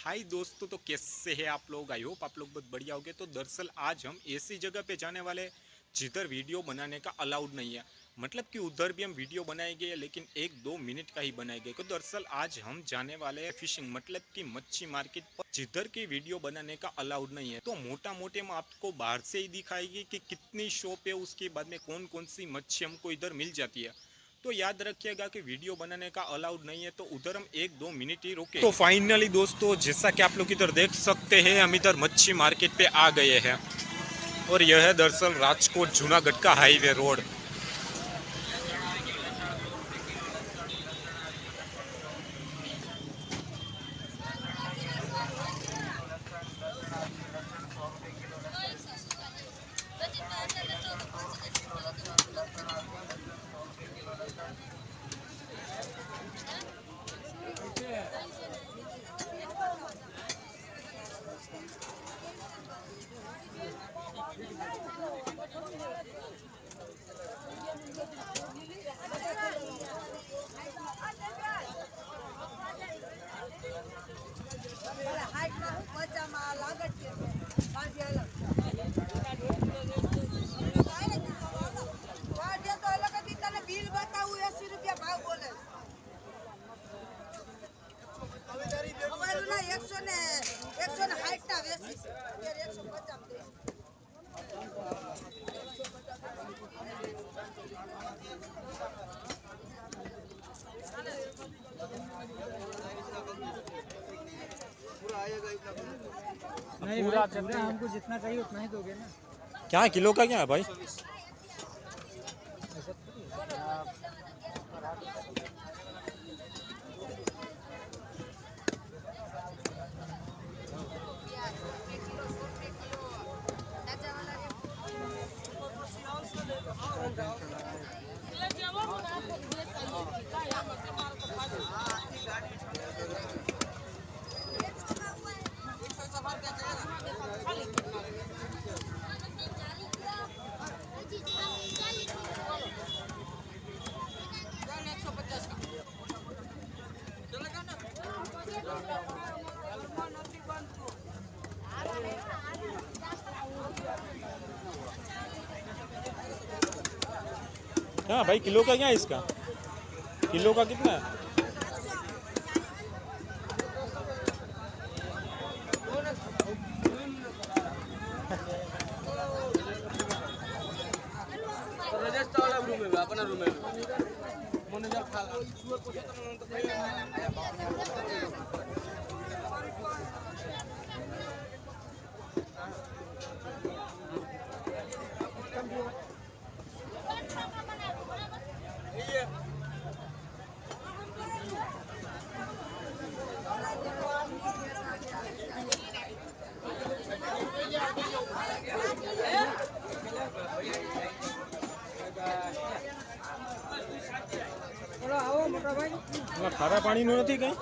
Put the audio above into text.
हाय दोस्तों, तो कैसे हैं आप लोग। आई होप आप लोग बहुत बढ़िया होंगे। तो दरअसल आज हम ऐसी जगह पे जाने वाले जिधर वीडियो बनाने का अलाउड नहीं है। मतलब कि उधर भी हम वीडियो बनाएंगे लेकिन 1-2 मिनट का ही बनाएंगे। तो दरअसल आज हम जाने वाले हैं फिशिंग, मतलब कि मच्छी मार्केट पर, जिधर की वीडियो बनाने का अलाउड नहीं है। तो मोटा मोटे हम आपको बाहर से ही दिखाएंगे कि कितनी शॉप है, उसके बाद में कौन कौन सी मच्छी हमको इधर मिल जाती है। तो याद रखिएगा कि वीडियो बनाने का अलाउड नहीं है, तो उधर हम 1-2 मिनट ही रुके। तो फाइनली दोस्तों, जैसा कि आप लोग इधर देख सकते हैं, हम इधर मच्छी मार्केट पे आ गए हैं और यह है दरअसल राजकोट जूनागढ़ का हाईवे रोड। नहीं पूरा हमको जितना चाहिए उतना ही दोगे ना। क्या किलो का क्या है भाई? क्या भाई, किलो का क्या है इसका? किलो का कितना है? अपना रूम ખારા પાણીનું નથી કઈ?